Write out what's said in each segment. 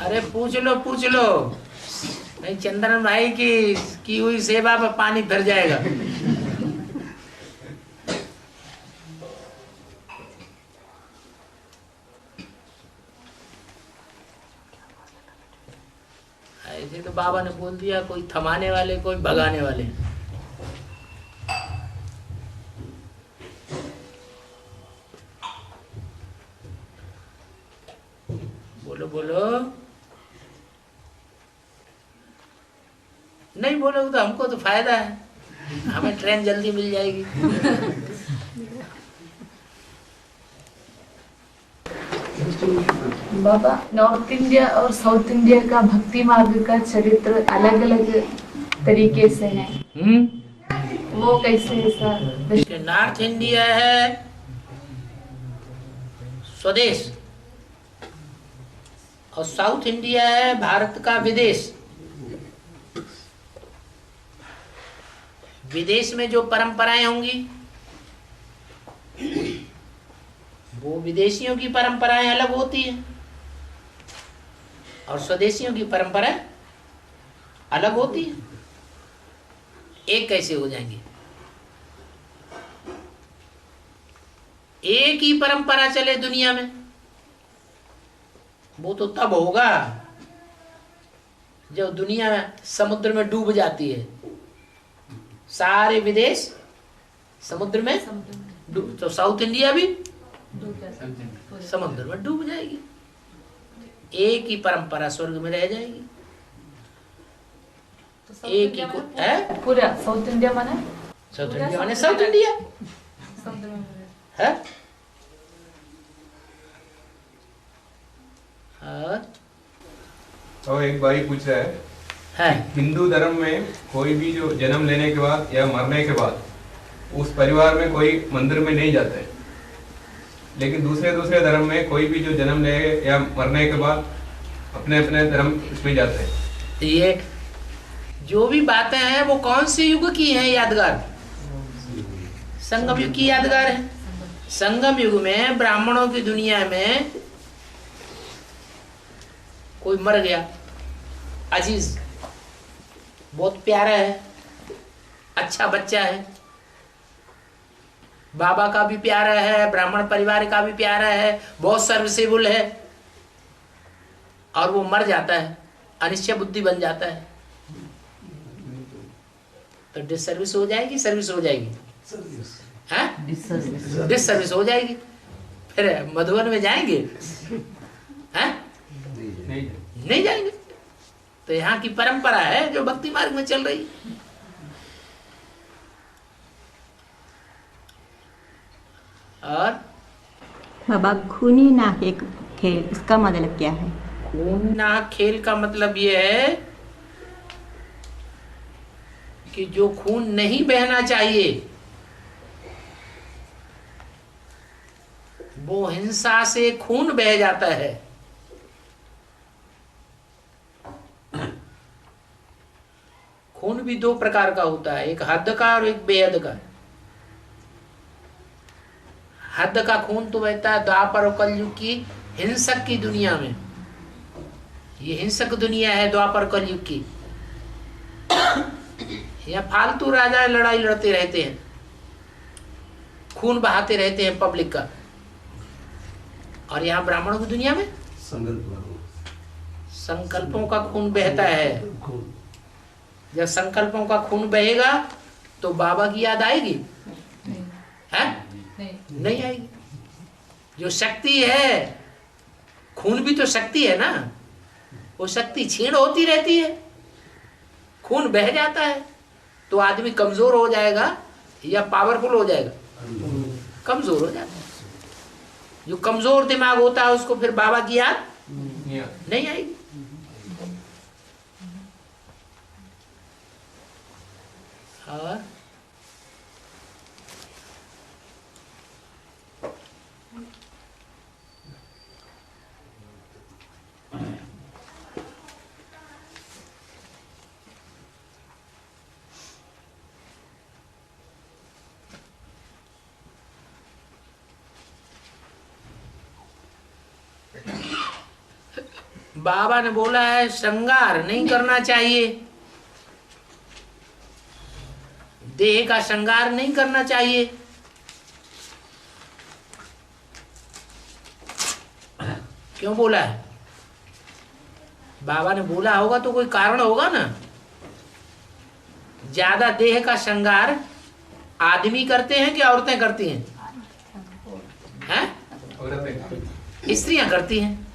अरे पूछ लो नहीं, चंदन भाई की हुई सेवा में पानी भर जाएगा। ऐसे तो बाबा ने बोल दिया, कोई थमाने वाले कोई भगाने वाले। बोलो बोलो, नहीं बोलोगे तो हमको तो फायदा है, हमें ट्रेन जल्दी मिल जाएगी। बाबा, नॉर्थ इंडिया और साउथ इंडिया का भक्ति मार्ग का चरित्र अलग अलग तरीके से है। वो कैसे ऐसा? नॉर्थ इंडिया है स्वदेश और साउथ इंडिया है भारत का विदेश। विदेश में जो परंपराएं होंगी वो विदेशियों की परंपराएं अलग होती है और स्वदेशियों की परंपराएं अलग होती है। एक कैसे हो जाएंगे? एक ही परंपरा चले दुनिया में, वो तो तब होगा जब दुनिया समुद्र में डूब जाती है। सारे विदेश समुद्र में डूब, तो साउथ इंडिया भी समुद्र में डूब जाएगी। एक ही परंपरा स्वर्ग में रह जाएगी। तो एक ही है पूरा साउथ इंडिया माने? साउथ इंडिया माने साउथ इंडिया है। और एक भाई पूछ रहा है हिंदू धर्म में कोई भी जो जन्म लेने के बाद या मरने के बाद उस परिवार में कोई मंदिर में नहीं जाता है, लेकिन दूसरे धर्म में कोई भी जो जन्म ले या मरने के बाद अपने अपने धर्म इसमें जाते हैं। ये जो भी बातें हैं वो कौन से युग की हैं यादगार? संगम युग की यादगार है। संगम युग में ब्राह्मणों की दुनिया में कोई मर गया, अजीज बहुत प्यारा है, अच्छा बच्चा है, बाबा का भी प्यारा है, ब्राह्मण परिवार का भी प्यारा है, बहुत सर्विसेबल है, और वो मर जाता है, अनिश्चय बुद्धि बन जाता है, तो डिसर्विस हो जाएगी, सर्विस हो जाएगी, डिसर्विस हो जाएगी। फिर मधुबन में जाएंगे? हैं? नहीं जाएंगे। तो यहाँ की परंपरा है जो भक्ति मार्ग में चल रही। और बाबा, खूनी नाक एक खेल, इसका मतलब क्या है? खून नाक खेल का मतलब ये है कि जो खून नहीं बहना चाहिए वो हिंसा से खून बह जाता है। खून भी दो प्रकार का होता है, एक हद का और एक बेहद का। हद का खून तो बहता है द्वापर और कलयुग की हिंसक की दुनिया में। ये हिंसक दुनिया है द्वापर कलयुग की। यहाँ फालतू राजा लड़ाई लड़ते रहते हैं, खून बहाते रहते हैं पब्लिक का। और यहाँ ब्राह्मणों की दुनिया में संकल्पों का खून बहता है। जब संकल्पों का खून बहेगा तो बाबा की याद आएगी? है? नहीं आएगी। जो शक्ति है, खून भी तो शक्ति है ना, वो शक्ति क्षीण होती रहती है, खून बह जाता है तो आदमी कमजोर हो जाएगा या पावरफुल हो जाएगा? कमजोर हो जाता है। जो कमजोर दिमाग होता है उसको फिर बाबा की याद नहीं आएगी। और बाबा ने बोला है श्रृंगार नहीं करना चाहिए, देह का श्रृंगार नहीं करना चाहिए। क्यों बोला है? बाबा ने बोला होगा तो कोई कारण होगा ना। ज्यादा देह का श्रृंगार आदमी करते हैं कि औरतें करती हैं? हैं? स्त्रियां करती हैं।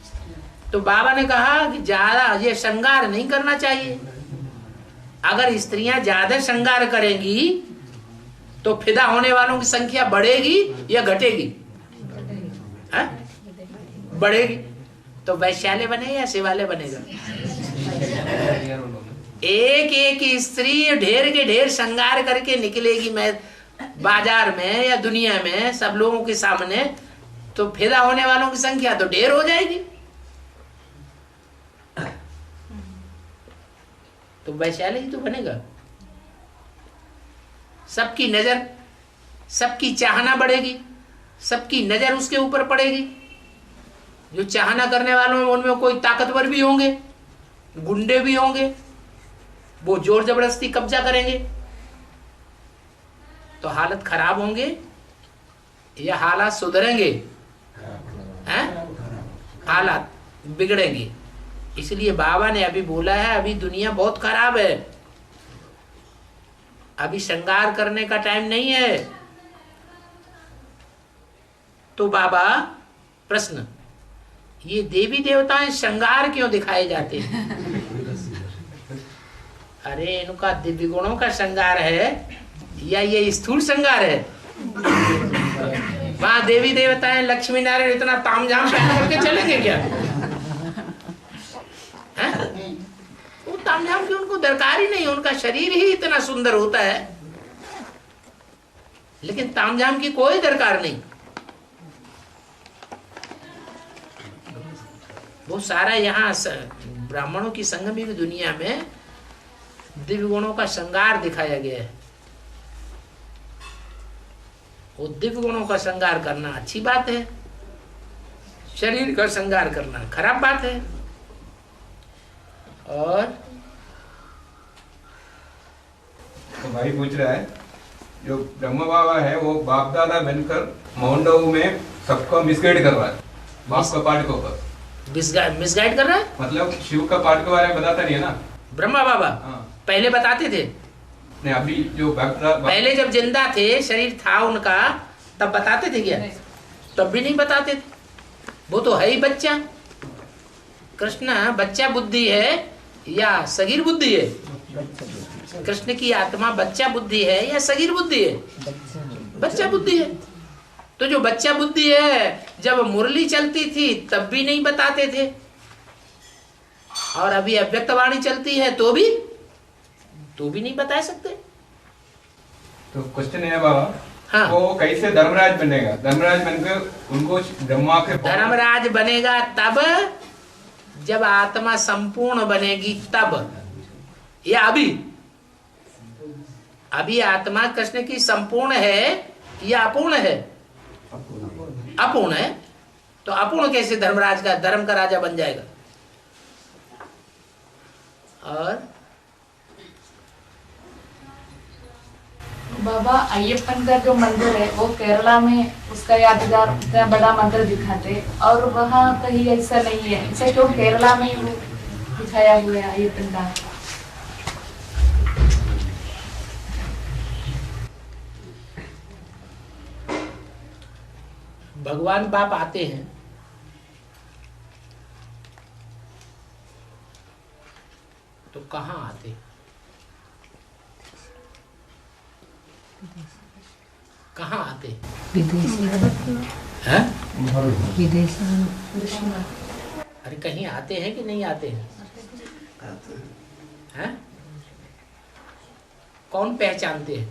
तो बाबा ने कहा कि ज्यादा ये श्रृंगार नहीं करना चाहिए। अगर स्त्रियां ज्यादा श्रृंगार करेंगी तो फिदा होने वालों की संख्या बढ़ेगी या घटेगी? बढ़ेगी। तो वैश्यालय बनेगा या शिवालय बनेगा? एक एक स्त्री ढेर के ढेर श्रृंगार करके निकलेगी मैं बाजार में या दुनिया में सब लोगों के सामने, तो फिदा होने वालों की संख्या तो ढेर हो जाएगी। तो वैश्यालय ही तो बनेगा। सबकी नजर, सबकी चाहना बढ़ेगी, सबकी नजर उसके ऊपर पड़ेगी। जो चाहना करने वालों में उनमें कोई ताकतवर भी होंगे, गुंडे भी होंगे, वो जोर जबरदस्ती कब्जा करेंगे, तो हालत खराब होंगे या हालात सुधरेंगे? हैं? हालात बिगड़ेंगे। इसलिए बाबा ने अभी बोला है अभी दुनिया बहुत खराब है, अभी श्रृंगार करने का टाइम नहीं है। तो बाबा प्रश्न, ये देवी देवताएं श्रृंगार क्यों दिखाए जाते हैं? अरे इनका दिव्य गुणों का श्रृंगार है या ये स्थूल श्रृंगार है? वहां देवी देवताएं लक्ष्मी नारायण इतना तामझाम पहन करके चलेंगे क्या? वो तामझाम की उनको दरकार ही नहीं, उनका शरीर ही इतना सुंदर होता है, लेकिन तामझाम की कोई दरकार नहीं। वो सारा यहाँ ब्राह्मणों की संगमी की दुनिया में दिव्य गुणों का श्रृंगार दिखाया गया है। वो दिव्य गुणों का श्रृंगार करना अच्छी बात है, शरीर का श्रृंगार करना खराब बात है। और तो भाई पूछ रहा है, जो ब्रह्म बाबा है वो बाप दादा बनकर माउंट में सबको मिसगाइड कर रहा है, बाप का पाठ के ऊपर मिसगाइड कर रहा है। मतलब शिव का पाठ के बारे में बताता नहीं है ना ब्रह्मा बाबा। हाँ। पहले बताते थे नहीं, अभी जो पहले जब जिंदा थे, शरीर था उनका, तब बताते थे क्या? तब भी नहीं बताते थे। वो तो है ही बच्चा। कृष्ण बच्चा बुद्धि है या सगीर बुद्धि है? कृष्ण की आत्मा बच्चा बुद्धि है या सगीर बुद्धि है? बच्चा बुद्धि है। तो जो बच्चा बुद्धि है, जब मुरली चलती थी तब भी नहीं बताते थे, और अभी अव्यक्त वाणी चलती है तो भी नहीं बता सकते। तो क्वेश्चन है बाबा, हाँ। वो कैसे धर्मराज बनेगा? धर्मराज बनकर उनको ब्रह्मा के धर्मराज बनेगा तब जब आत्मा संपूर्ण बनेगी तब, या अभी आत्मा कृष्ण की संपूर्ण है या अपूर्ण है? अपूर्ण है। तो अपूर्ण कैसे धर्मराज का, धर्म का राजा बन जाएगा? और बाबा अय्यप्पन का जो मंदिर है वो केरला में, उसका यादगार इतना बड़ा मंदिर दिखाते, और वहाँ कहीं ऐसा नहीं है, इसे क्यों केरला में ही वो दिखाया हुआ है अय्यप्पन का? भगवान बाप आते हैं तो कहाँ आते? कहाँ आते? विदेशी हैं? विदेशी अरे कहीं आते हैं कि नहीं आते हैं? हैं? कौन पहचानते हैं?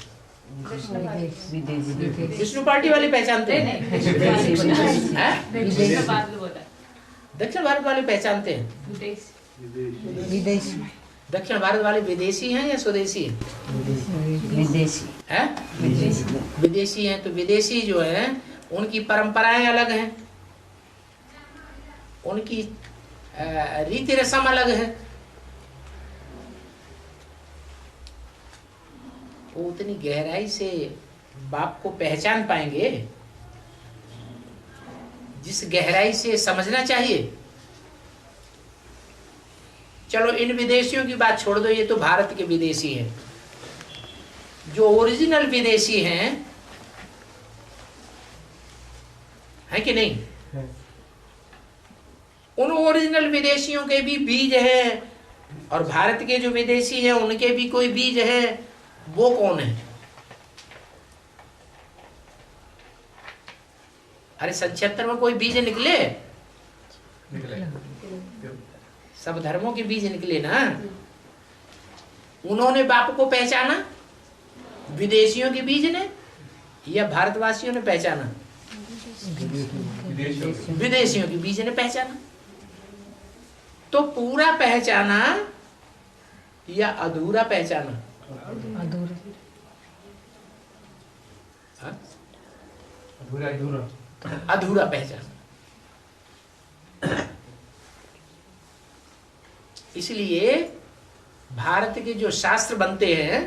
विष्णु पार्टी वाले पहचानते हैं? दक्षिण भारत वाले पहचानते हैं? विदेशी दक्षिण भारत वाले विदेशी हैं या स्वदेशी हैं? विदेशी हैं? विदेशी हैं। तो विदेशी जो हैं उनकी परंपराएं अलग हैं, उनकी रीति रस्म अलग है। वो उतनी गहराई से बाप को पहचान पाएंगे जिस गहराई से समझना चाहिए। चलो इन विदेशियों की बात छोड़ दो, ये तो भारत के विदेशी हैं। जो ओरिजिनल विदेशी हैं, है कि नहीं, उन ओरिजिनल विदेशियों के भी बीज हैं और भारत के जो विदेशी हैं उनके भी कोई बीज है। वो कौन है? अरे 77 में कोई बीज निकले? सब धर्मों के बीज निकले ना। उन्होंने बाप को पहचाना विदेशियों के बीज ने या भारतवासियों ने पहचाना? विदेशियों के बीज ने पहचाना। तो पूरा पहचाना या अधूरा पहचाना? अधूरा पहचाना। इसलिए भारत के जो शास्त्र बनते हैं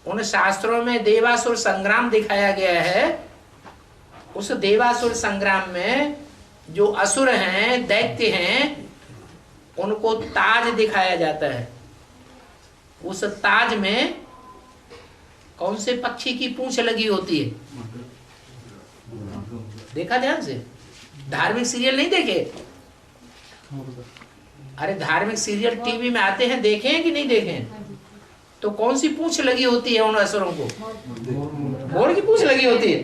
उन शास्त्रों में देवासुर संग्राम दिखाया गया है। उस देवासुर संग्राम में जो असुर हैं, दैत्य हैं, उनको ताज दिखाया जाता है। उस ताज में कौन से पक्षी की पूंछ लगी होती है? देखा ध्यान से? धार्मिक सीरियल नहीं देखे? अरे धार्मिक सीरियल टीवी में आते हैं, देखे हैं कि नहीं देखे हैं? तो कौन सी पूंछ लगी होती है उन असुरों को? मोर की पूंछ लगी होती है?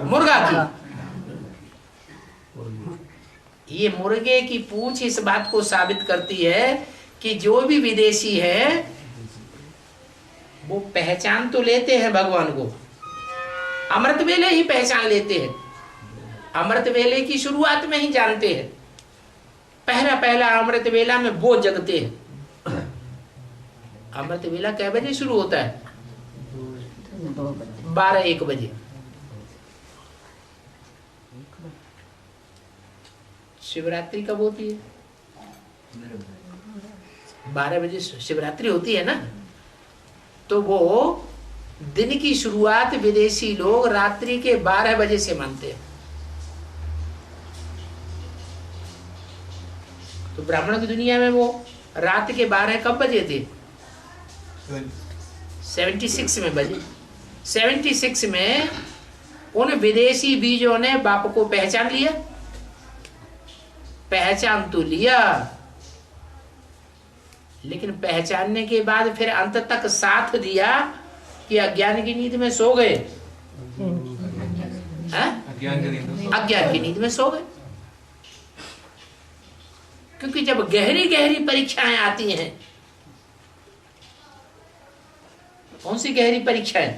मुर्गा की। ये मुर्गे की पूंछ इस बात को साबित करती है कि जो भी विदेशी है वो पहचान तो लेते हैं भगवान को, अमृत वेले ही पहचान लेते हैं। अमृत वेले की शुरुआत में ही जानते हैं। पहला अमृत वेला में वो जगते हैं। अमृत वेला कै बजे शुरू होता है? 12-1 बजे। शिवरात्रि कब होती है? 12 बजे शिवरात्रि होती है ना। तो वो दिन की शुरुआत विदेशी लोग रात्रि के 12 बजे से मानते हैं। तो ब्राह्मण की दुनिया में वो रात के 12 कब बजे थे? 76 में बजे। 76 में उन विदेशी बीजों ने बाप को पहचान लिया। पहचान तो लिया, लेकिन पहचानने के बाद फिर अंत तक साथ दिया कि अज्ञान की नींद में सो गए। अज्ञान की नींद में सो गए। क्योंकि जब गहरी गहरी परीक्षाएं आती हैं, कौन सी गहरी परीक्षाएं?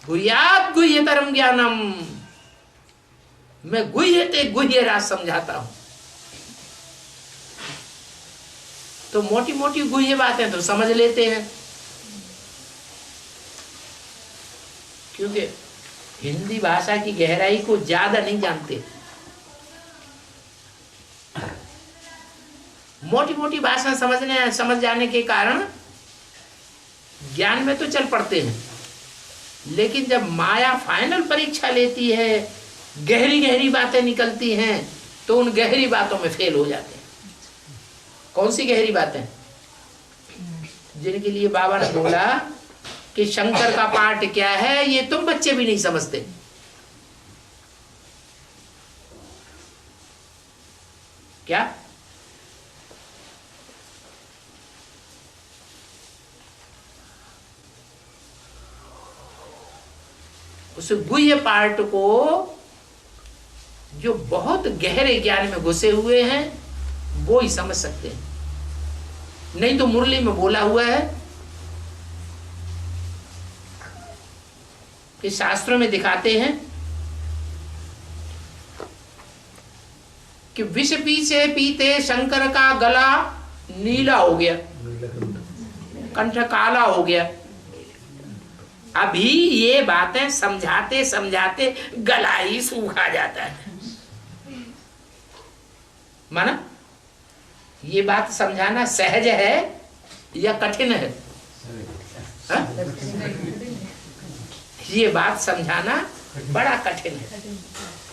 गुह्यात् गुह्यतरम ज्ञानम, मैं गुह्य ते गुह्य राज समझाता हूं। तो मोटी मोटी गुह्य बातें तो समझ लेते हैं, क्योंकि हिंदी भाषा की गहराई को ज्यादा नहीं जानते। मोटी मोटी भाषा समझ जाने के कारण ज्ञान में तो चल पड़ते हैं, लेकिन जब माया फाइनल परीक्षा लेती है, गहरी गहरी बातें निकलती हैं, तो उन गहरी बातों में फेल हो जाते हैं। कौन सी गहरी बातें? जिनके लिए बाबा ने बोला कि शंकर का पाठ क्या है, ये तुम बच्चे भी नहीं समझते। क्या? उस गुह्य पार्ट को जो बहुत गहरे ज्ञान में घुसे हुए हैं वो ही समझ सकते हैं, नहीं तो मुरली में बोला हुआ है कि शास्त्रों में दिखाते हैं कि विष पीछे पीते शंकर का गला नीला हो गया, कंठ काला हो गया। अभी ये बातें समझाते समझाते गला ही सूखा जाता है। माना ये बात समझाना सहज है या कठिन है? हा? ये बात समझाना बड़ा कठिन है।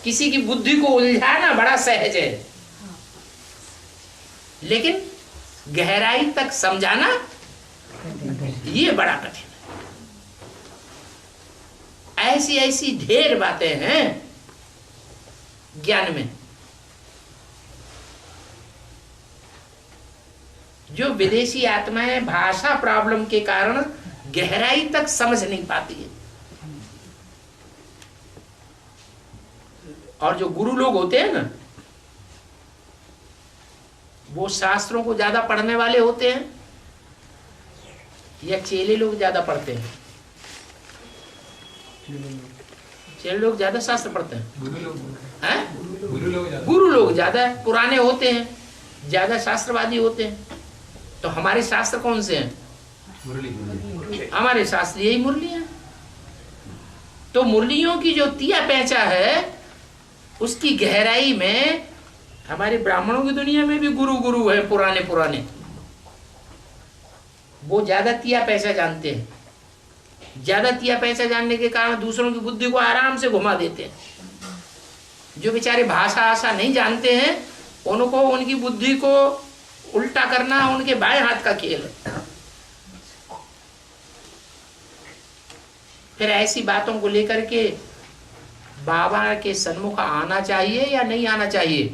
किसी की बुद्धि को उलझाना बड़ा सहज है, लेकिन गहराई तक समझाना ये बड़ा कठिन है। ऐसी ऐसी ढेर बातें हैं ज्ञान में जो विदेशी आत्माएं भाषा प्रॉब्लम के कारण गहराई तक समझ नहीं पाती है। और जो गुरु लोग होते हैं ना, वो शास्त्रों को ज्यादा पढ़ने वाले होते हैं या चेले लोग ज्यादा पढ़ते हैं? चेले लोग ज्यादा शास्त्र पढ़ते हैं, गुरु लोग ज्यादा पुराने होते हैं, ज्यादा शास्त्रवादी होते हैं। तो हमारे शास्त्र कौन से हैं? हमारे शास्त्र यही मुरली है। तो मुरलियों की जो तिया पैंचा है उसकी गहराई में हमारे ब्राह्मणों की दुनिया में भी गुरु गुरु है, पुराने पुराने, वो ज्यादा तिया पैसा जानते हैं। ज्यादा तिया पैसा जानने के कारण दूसरों की बुद्धि को आराम से घुमा देते हैं। जो बेचारे भाषा आशा नहीं जानते हैं उनको उनकी बुद्धि को उल्टा करना उनके बाएं हाथ का खेल है। फिर ऐसी बातों को लेकर के बाबा के सन्मुख आना चाहिए या नहीं आना चाहिए?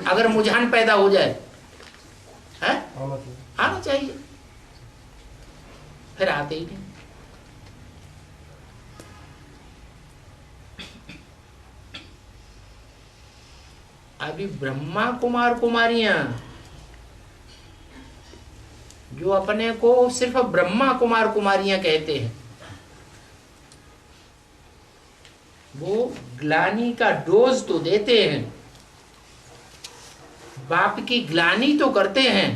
अगर मुझान पैदा हो जाए है? आना चाहिए। फिर आते ही नहीं। अभी ब्रह्मा कुमार कुमारियां जो अपने को सिर्फ ब्रह्मा कुमार कुमारियां कहते हैं, वो ग्लानि का डोज तो देते हैं, बाप की ग्लानि तो करते हैं,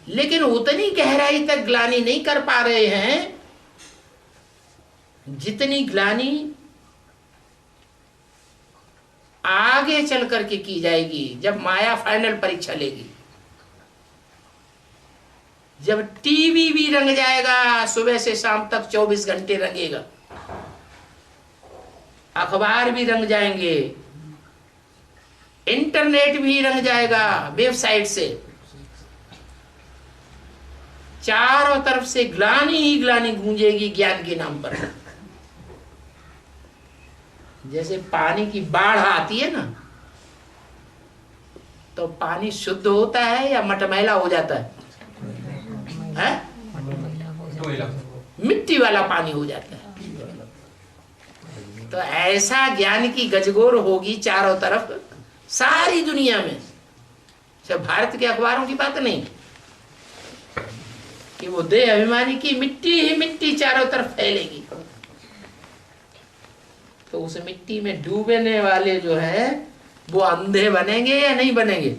लेकिन उतनी गहराई तक ग्लानि नहीं कर पा रहे हैं जितनी ग्लानि आगे चल करके की जाएगी जब माया फाइनल परीक्षा लेगी। जब टीवी भी रंग जाएगा, सुबह से शाम तक 24 घंटे रंगेगा, अखबार भी रंग जाएंगे, इंटरनेट भी रंग जाएगा, वेबसाइट से चारों तरफ से ग्लानि ही ग्लानि गूंजेगी ज्ञान के नाम पर। जैसे पानी की बाढ़ आती है ना, तो पानी शुद्ध होता है या मटमैला हो जाता है? मिट्टी वाला पानी हो जाता है। तो ऐसा ज्ञान की गजगोर होगी चारों तरफ, सारी दुनिया में। सिर्फ भारत के अखबारों की बात नहीं कि वो देह अभिमानी की मिट्टी ही मिट्टी चारों तरफ फैलेगी। तो उस मिट्टी में डूबने वाले जो है वो अंधे बनेंगे या नहीं बनेंगे?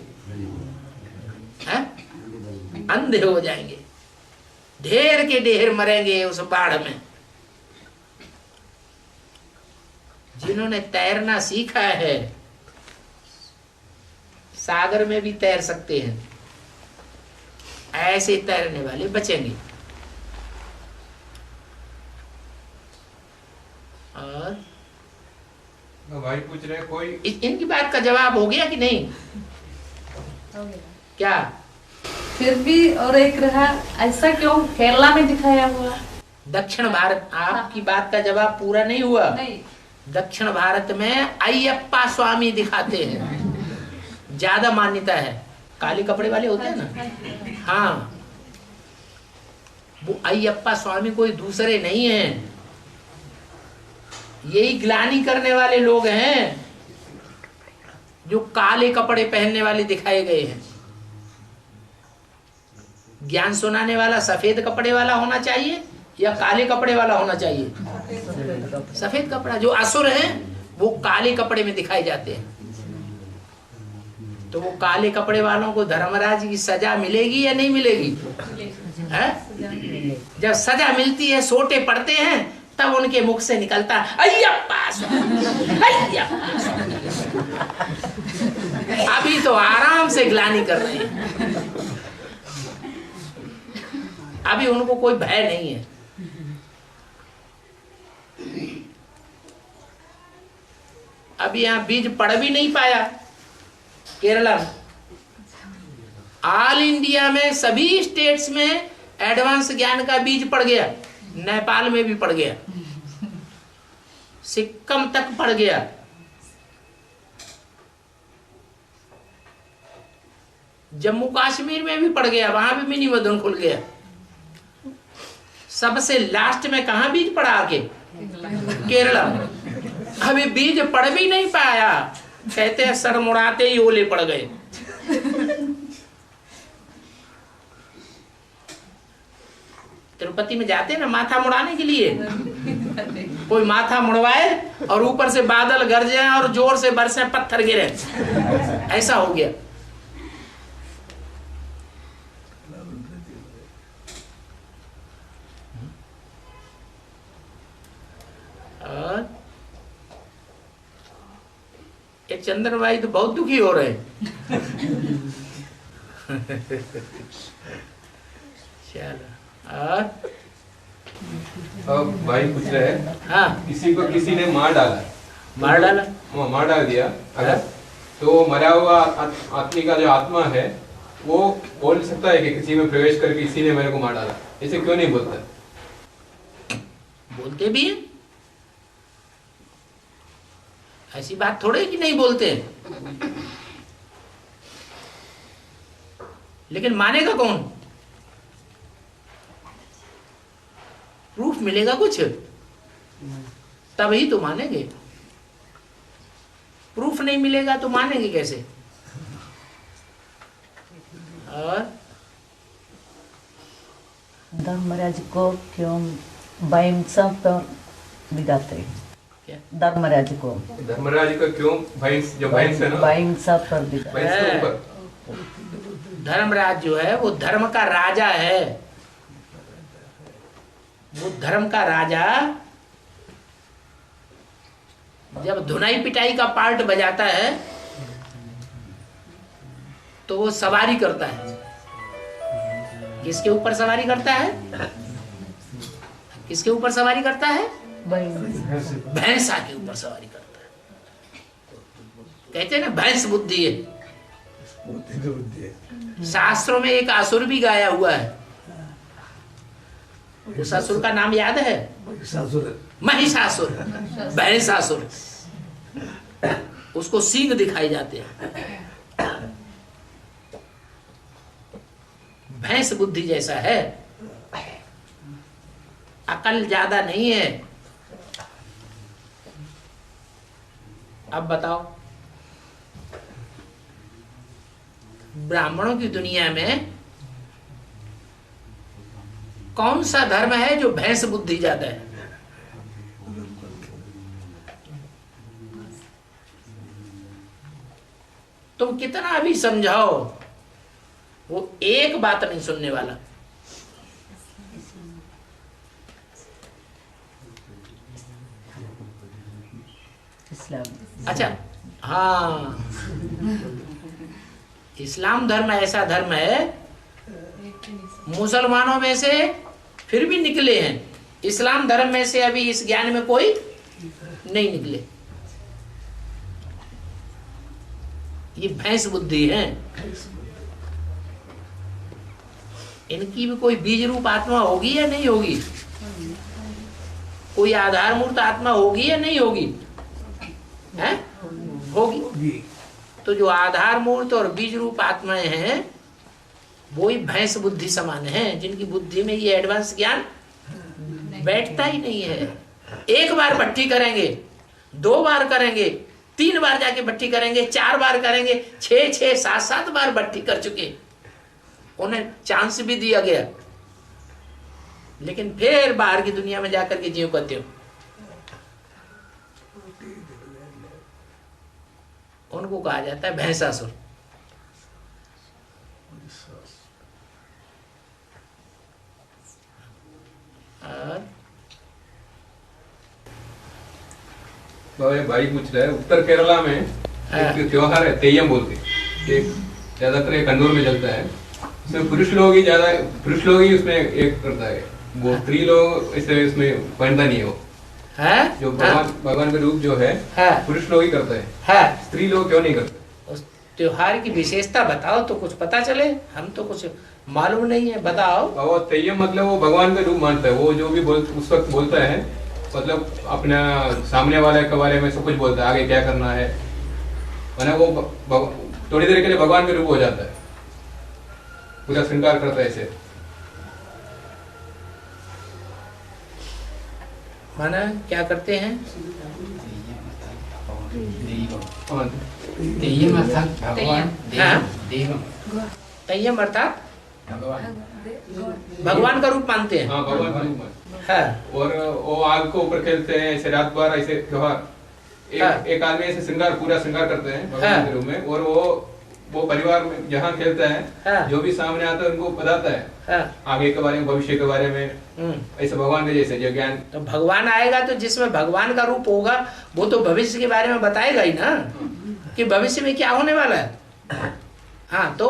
अंधे हो जाएंगे, ढेर के ढेर मरेंगे उस बाढ़ में। जिन्होंने तैरना सीखा है सागर में भी तैर सकते हैं, ऐसे तैरने वाले बचेंगे। और भाई पूछ रहे कोई इनकी बात का जवाब हो गया कि नहीं? हो गया। क्या फिर भी और एक रहा, ऐसा क्यों केरला में दिखाया हुआ? दक्षिण भारत, आपकी बात का जवाब पूरा नहीं हुआ। नहीं, दक्षिण भारत में अय्यप्पा स्वामी दिखाते हैं, ज्यादा मान्यता है। काले कपड़े वाले होते हैं ना, हाँ, वो अय्यप्पा स्वामी कोई दूसरे नहीं है, यही ग्लानि करने वाले लोग हैं जो काले कपड़े पहनने वाले दिखाए गए हैं। ज्ञान सुनाने वाला सफेद कपड़े वाला होना चाहिए या काले कपड़े वाला होना चाहिए? सफेद कपड़ा। जो असुर हैं वो काले कपड़े में दिखाए जाते हैं। तो वो काले कपड़े वालों को धर्मराज की सजा मिलेगी या नहीं मिलेगी? जब सजा मिलती है, सोटे पड़ते हैं, तब उनके मुख से निकलता अय्यप्पा स्वामी, अय्यप्पा स्वामी। अभी तो आराम से ग्लानि कर रहे हैं, अभी उनको कोई भय नहीं है। अभी यहां बीज पड़ भी नहीं पाया केरला में। ऑल इंडिया में सभी स्टेट्स में एडवांस ज्ञान का बीज पड़ गया, नेपाल में भी पड़ गया, सिक्किम तक पड़ गया। जम्मू कश्मीर में भी पड़ गया, वहां भी मिनी मधुन खुल गया। सबसे लास्ट में कहां बीज पड़ा आके? केरला। अभी बीज पड़ भी नहीं पाया, कहते हैं सर मुड़ाते ही ओले पड़ गए। तिरुपति में जाते ना माथा मुड़ाने के लिए, कोई माथा मुड़वाए और ऊपर से बादल गरजे और जोर से बरसे पत्थर गिरे, ऐसा हो गया। और ये चंद्र भाई तो बहुत दुखी हो रहे हैं। चलो अब भाई पूछ रहे हैं, हाँ, किसी को किसी ने मार डाला, मार डाल दिया अगर, तो मरा हुआ आदमी का जो आत्मा है वो बोल सकता है कि किसी में प्रवेश करके किसी ने मेरे को मार डाला, ऐसे क्यों नहीं बोलता? बोलते भी हैं, ऐसी बात थोड़े कि नहीं बोलते हैं, लेकिन मानेगा कौन? प्रूफ मिलेगा कुछ तभी तो मानेंगे, प्रूफ नहीं मिलेगा तो मानेंगे कैसे? और धर्मराज को क्यों भैंसा पर बिगाते? धर्मराज को क्यों भैंस, जो भैंस है ना, भैंसा पर बिगाते? भैंस के ऊपर। धर्मराज जो है वो धर्म का राजा है, वो धर्म का राजा जब धुनाई पिटाई का पार्ट बजाता है तो वो सवारी करता है। किसके ऊपर सवारी करता है? किसके ऊपर सवारी करता है? भैंसा के ऊपर सवारी करता है। कहते हैं ना भैंस बुद्धि है। शास्त्रों में एक असुर भी गाया हुआ है, उस असुर का नाम याद है? महिषासुर, भैंसासुर। उसको सींग दिखाई जाते हैं, भैंस बुद्धि जैसा है, अकल ज्यादा नहीं है। अब बताओ, ब्राह्मणों की दुनिया में कौन सा धर्म है जो भैंस बुद्धि ज्यादा है? तुम कितना भी समझाओ, वो एक बात नहीं सुनने वाला। इस्लाम। अच्छा, हाँ, इस्लाम धर्म ऐसा धर्म है, मुसलमानों में से फिर भी निकले हैं, इस्लाम धर्म में से अभी इस ज्ञान में कोई नहीं निकले। ये भैंस बुद्धि है। इनकी भी कोई बीज रूप आत्मा होगी या नहीं होगी? कोई आधार मूर्त आत्मा होगी या नहीं होगी? है? होगी। तो जो आधार मूर्त और बीज रूप आत्माएं हैं वो ही भैंस बुद्धि समान है, जिनकी बुद्धि में ये एडवांस ज्ञान बैठता ही नहीं है। एक बार भट्टी करेंगे, 2 बार करेंगे, 3 बार जाके भट्टी करेंगे, 4 बार करेंगे, 6 7 बार भट्टी कर चुके, उन्हें चांस भी दिया गया, लेकिन फिर बाहर की दुनिया में जाकर के जीव करते हो। उनको कहा जाता है भैंसासुर। भाई पूछ रहे हैं, उत्तर केरला में एक त्योहार है तेयम बोलते, एक ज्यादातर एक कन्नूर में चलता है। इसमें पुरुष लोग ही उसमें एक करता है, वो स्त्री लोग इसे इसमें पहनता नहीं है। वो है जो भगवान का रूप जो है पुरुष लोग ही करते हैं, स्त्री लोग क्यों नहीं करते? उस त्योहार की विशेषता बताओ तो कुछ पता चले, हम तो कुछ मालूम नहीं है, बताओ। वो तेयम मतलब वो भगवान का रूप मानता है, वो जो भी उस वक्त बोलता है, मतलब अपना सामने वाले के बारे में सब कुछ बोलता है, आगे क्या करना है, माने वो थोड़ी देर के लिए भगवान का रूप हो जाता है, पूरा श्रृंगार करता है ऐसे। माना क्या करते हैं? तेयम अर्थात भगवान, तेयम अर्थात भगवान का रूप मानते हैं। हाँ, भगवान का रूप मानते हैं। और वो आग को ऊपर खेलते हैं ऐसे रात भर, ऐसे त्योहार। एक आदमी ऐसे पूरा श्रृंगार करते हैं भगवान के रूप में, और वो परिवार में जहाँ खेलता है, जो भी सामने आता है उनको बताता है आगे के बारे में, भविष्य के बारे में, ऐसे भगवान के जैसे जो ज्ञान। तो भगवान आएगा तो जिसमें भगवान का रूप होगा वो तो भविष्य के बारे में बताएगा ही ना, कि भविष्य में क्या होने वाला है। हाँ, तो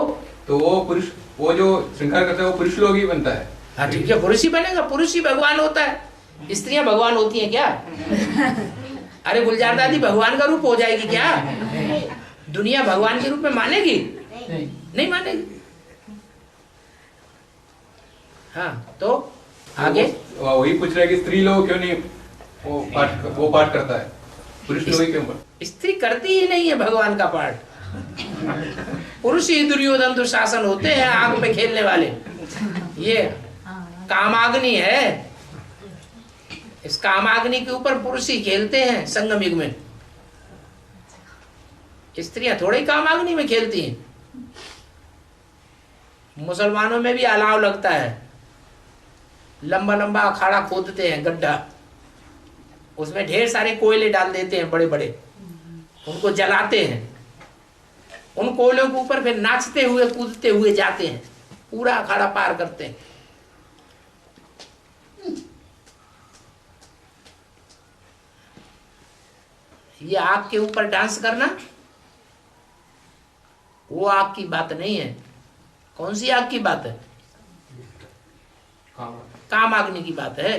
वो पुरुष, वो जो श्रृंगार करता है वो पुरुष लोग ही बनता है। हाँ ठीक है, पुरुष ही बनेगा, पुरुष ही भगवान होता है। स्त्रियां भगवान होती हैं क्या? अरे गुलजार दादी, भगवान का रूप हो जाएगी क्या? दुनिया भगवान के रूप में मानेगी? नहीं मानेगी। हाँ, तो आगे वही पूछ रहे कि स्त्री लोग क्यों नहीं वो पाठ करता है, पुरुष लोग ही क्यों? स्त्री करती ही नहीं है भगवान का पाठ। पुरुष ही दुर्योधन दुशासन होते हैं आग पे खेलने वाले। ये कामाग्नि है, इस कामाग्नि के ऊपर पुरुष ही खेलते हैं संगम युग में। स्त्रियां थोड़ी कामाग्नि में खेलती हैं। मुसलमानों में भी अलाव लगता है, लंबा लंबा अखाड़ा खोदते हैं, गड्ढा, उसमें ढेर सारे कोयले डाल देते हैं बड़े बड़े, उनको जलाते हैं, उन कोयलों के ऊपर फिर नाचते हुए कूदते हुए जाते हैं, पूरा अखाड़ा पार करते हैं। ये आग के ऊपर डांस करना, वो आग की बात नहीं है। कौन सी आग की बात है? कामाग्नि की बात है।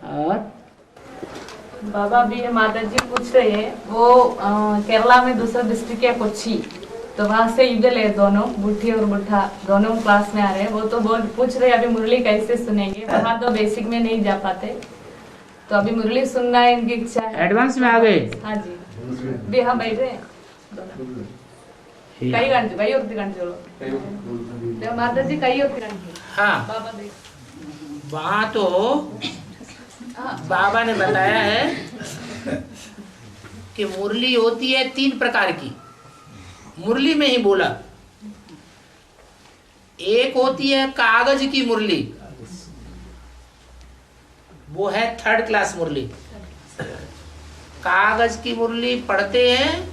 और बाबा भी ये माता जी पूछ रहे हैं, वो केरला में दूसरा डिस्ट्रिक्ट है कोच्चि, तो वहाँ से इधर है दोनों, बुढ़ी और बुढ़ा दोनों क्लास में आ रहे हैं। वो तो बहुत पूछ रहे हैं अभी मुरली कैसे सुनेंगे, वहाँ तो बेसिक में नहीं जा पाते, तो अभी मुरली सुनना है इनकी इच्छा है। एडवांस में आ गए? हाँ जी, भी हाँ बैठ रहे हैं। कई घंटे कई और घंटे माता जी कई और घंटे। हाँ, बाबा वहाँ तो बाबा ने बताया है कि मुरली होती है 3 प्रकार की। मुरली में ही बोला, एक होती है कागज की मुरली, वो है 3rd क्लास मुरली। कागज की मुरली पढ़ते हैं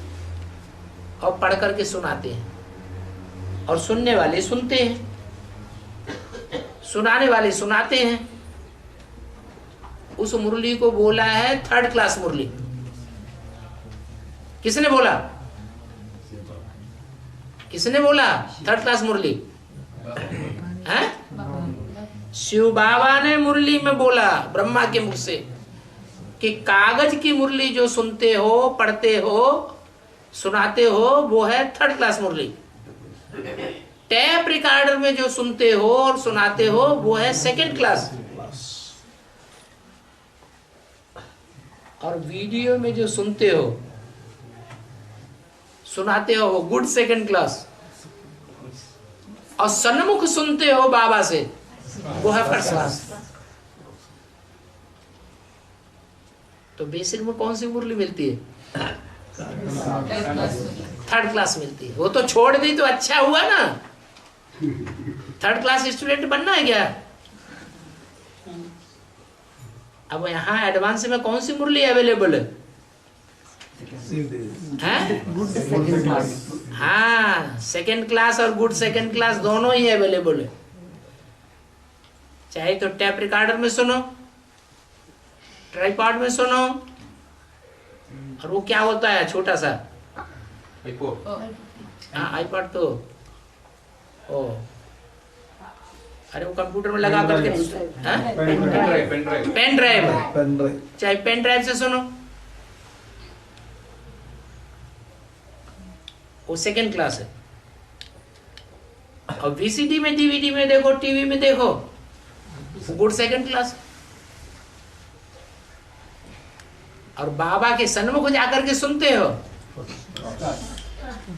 और पढ़ करके सुनाते हैं, और सुनने वाले सुनते हैं, सुनाने वाले सुनाते हैं। उस मुरली को बोला है 3rd क्लास मुरली। किसने बोला? किसने बोला 3rd क्लास मुरली? हैं? शिव बाबा ने मुरली में बोला ब्रह्मा के मुख से कि कागज की मुरली जो सुनते हो, पढ़ते हो, सुनाते हो, वो है 3rd क्लास मुरली। टैप रिकॉर्डर में जो सुनते हो और सुनाते हो, वो है 2nd क्लास। और वीडियो में जो सुनते हो, सुनाते हो, वो गुड 2nd क्लास। और सन्मुख सुनते हो बाबा से, वो है 1st क्लास। तो बेसिक में कौन सी मुरली मिलती है? 3rd क्लास मिलती है। वो तो छोड़ दी तो अच्छा हुआ ना, 3rd क्लास स्टूडेंट बनना है क्या? अब यहाँ एडवांस में कौन सी मुरली अवेलेबल है? हाँ, 2nd क्लास और गुड 2nd क्लास दोनों ही अवेलेबल है। चाहे तो टैप रिकॉर्डर में सुनो, ट्राइपॉड में सुनो, और वो क्या होता है छोटा सा आईपॉड तो अरे वो कंप्यूटर में लगा करके पेन ड्राइव, चाहे पेन ड्राइव से सुनो, वो सेकेंड क्लास है। और वीसीडी में, डीवीडी में देखो, टीवी में देखो, गुड सेकेंड क्लास। और बाबा के सन्मुख जाकर के सुनते हो,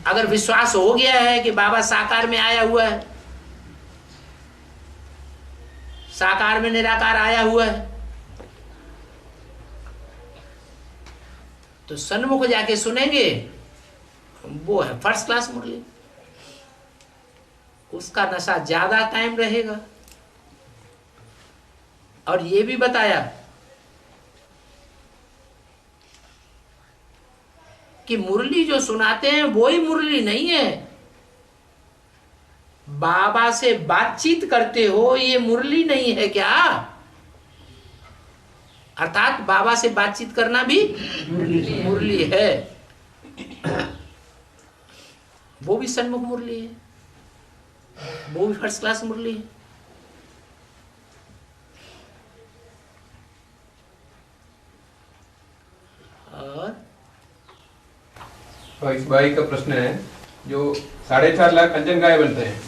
अगर विश्वास हो गया है कि बाबा साकार में आया हुआ है, साकार में निराकार आया हुआ है, तो सन्मुख जाके सुनेंगे, वो है फर्स्ट क्लास मुरली। उसका नशा ज्यादा टाइम रहेगा। और ये भी बताया कि मुरली जो सुनाते हैं वो ही मुरली नहीं है, बाबा से बातचीत करते हो ये मुरली नहीं है क्या? अर्थात बाबा से बातचीत करना भी मुरली है, वो भी सन्मुख मुरली है, वो भी फर्स्ट क्लास मुरली है। और इस भाई का प्रश्न है, जो 4.5 लाख कंचन गाय बनते हैं,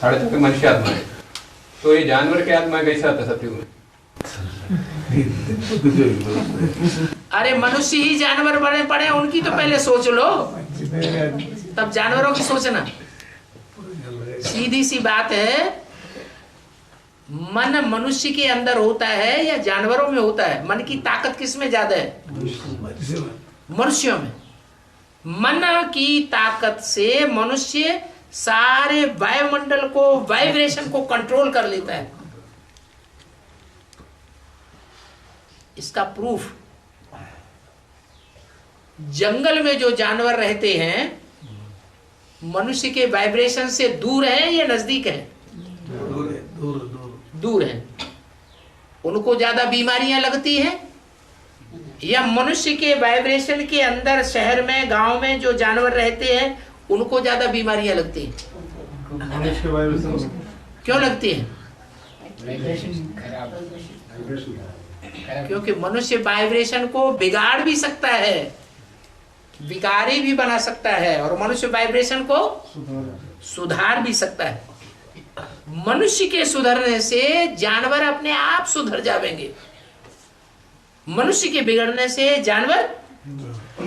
4.5 लाख मनुष्य आत्मा है, तो ये जानवर के आत्मा कैसे आता सत्युग में? अरे मनुष्य ही जानवर बने पड़े, उनकी तो पहले सोच लो, तब जानवरों की सोचना। सीधी सी बात है, मन मनुष्य के अंदर होता है या जानवरों में होता है? मन की ताकत किस में ज्यादा है? मनुष्यों में। मन की ताकत से मनुष्य सारे वायुमंडल को, वाइब्रेशन को कंट्रोल कर लेता है। इसका प्रूफ, जंगल में जो जानवर रहते हैं मनुष्य के वाइब्रेशन से दूर है या नजदीक है? दूर है। उनको ज्यादा बीमारियां लगती हैं या मनुष्य के वाइब्रेशन के अंदर शहर में, गांव में जो जानवर रहते हैं उनको ज्यादा बीमारियां लगती हैं? क्यों लगती हैं? क्योंकि मनुष्य वाइब्रेशन को बिगाड़ भी सकता है, विकारी भी बना सकता है, और मनुष्य वाइब्रेशन को सुधार भी सकता है। मनुष्य के सुधरने से जानवर अपने आप सुधर जाएंगे, मनुष्य के बिगड़ने से जानवर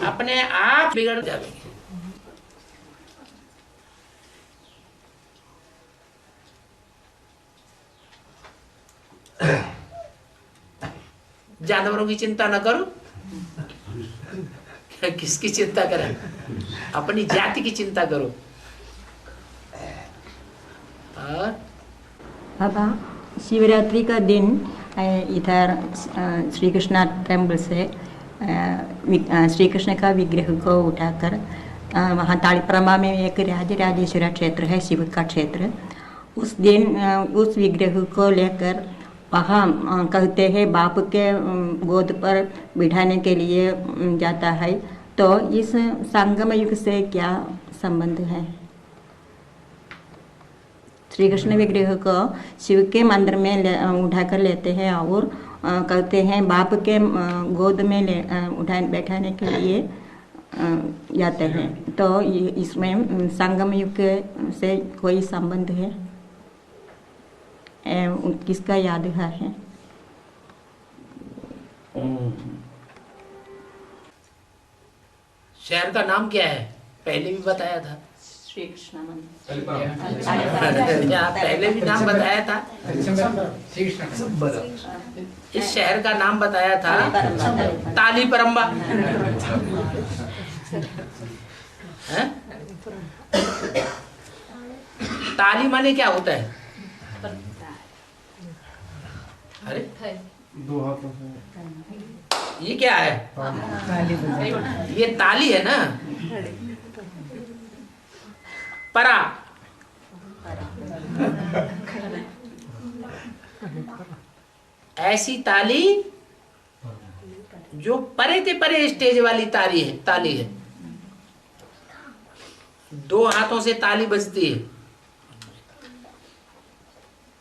अपने आप बिगड़ जाएंगे। जानवरों की चिंता न करो, किसकी चिंता करें? अपनी जाति की चिंता करो। और बाबा, शिवरात्रि का दिन इधर श्री कृष्णा टेम्पल से श्री कृष्ण का विग्रह को उठाकर वहाँ तालीपरमा में एक राजराजेश्वरा क्षेत्र है, शिव का क्षेत्र। उस दिन उस विग्रह को लेकर वहाँ कहते हैं बाप के गोद पर बिठाने के लिए जाता है। तो इस संगम युग से क्या संबंध है? श्री कृष्ण विग्रह को शिव के मंदिर में उठाकर लेते हैं और कहते हैं बाप के गोद में बैठाने के लिए जाते हैं। तो इसमें संगम युग से कोई संबंध है? किसका यादगार है? शहर का नाम क्या है? पहले भी बताया था, श्री कृष्ण मंदिर। पहले भी नाम बताया था, इस शहर का नाम बताया था तालीपरम्बा। ताली माने क्या होता है? अरे दो हाथों से ये क्या है? ये ताली है ना। परा ऐसी ताली जो परे ते परे स्टेज वाली ताली है। 2 हाथों से ताली बजती है।